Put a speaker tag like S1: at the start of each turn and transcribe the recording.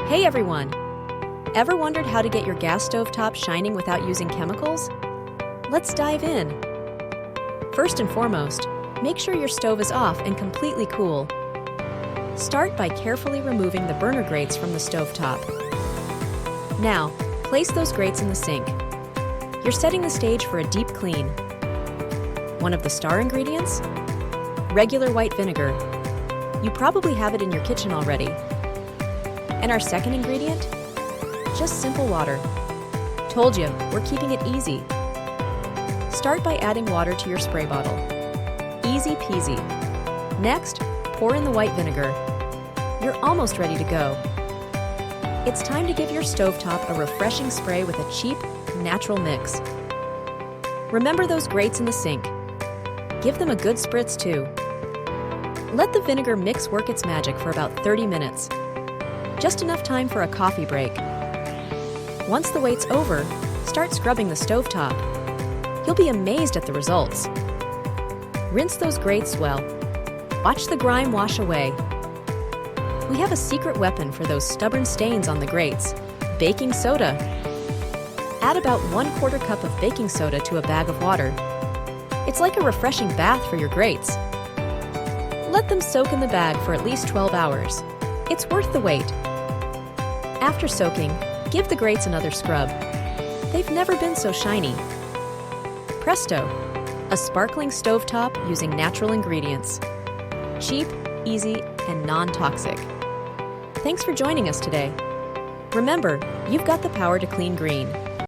S1: Hey everyone! Ever wondered how to get your gas stove top shining without using chemicals? Let's dive in. First and foremost, make sure your stove is off and completely cool. Start by carefully removing the burner grates from the stovetop. Now, place those grates in the sink. You're setting the stage for a deep clean. One of the star ingredients? Regular white vinegar. You probably have it in your kitchen already. And our second ingredient? Just simple water. Told you, we're keeping it easy. Start by adding water to your spray bottle. Easy peasy. Next, pour in the white vinegar. You're almost ready to go. It's time to give your stovetop a refreshing spray with a cheap, natural mix. Remember those grates in the sink. Give them a good spritz too. Let the vinegar mix work its magic for about 30 minutes. Just enough time for a coffee break. Once the wait's over, start scrubbing the stovetop. You'll be amazed at the results. Rinse those grates well. Watch the grime wash away. We have a secret weapon for those stubborn stains on the grates: baking soda. Add about 1/4 cup of baking soda to a bag of water. It's like a refreshing bath for your grates. Let them soak in the bag for at least 12 hours. It's worth the wait. After soaking, give the grates another scrub. They've never been so shiny. Presto! A sparkling stovetop using natural ingredients. Cheap, easy, and non-toxic. Thanks for joining us today. Remember, you've got the power to clean green.